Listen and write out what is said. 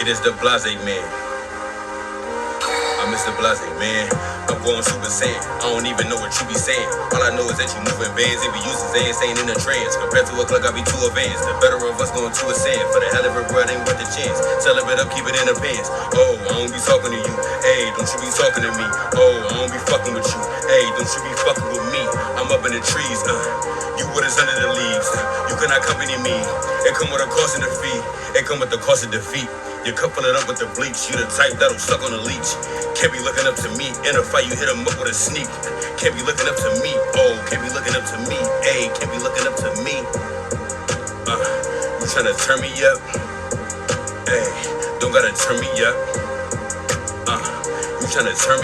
It is the Blase man. I'm Mr. Blase, man. I'm going super saiyan. I don't even know what you be saying. All I know is that you moving bands. If you use his ass, ain't in a trance. Compared to a clock, I be too advanced. The better of us going to a sand. For the hell of it, bro, it ain't worth the chance. Sell it up, keep it in the pants. Oh, I don't be talking to you. Hey, don't you be talking to me. Oh, I don't be fucking with you. Hey, don't you be fucking with me. I'm up in the trees, You what is under the leaves. You cannot accompany me. It come with a cost and a fee. It come with the cost of defeat. You couple it up with the bleach. You the type that'll suck on a leech. Can't be looking up to me. In a fight, you hit him up with a sneak. Can't be looking up to me. Oh, can't be looking up to me. Hey, can't be looking up to me. You tryna turn me up? Hey, don't gotta turn me up. You tryna turn me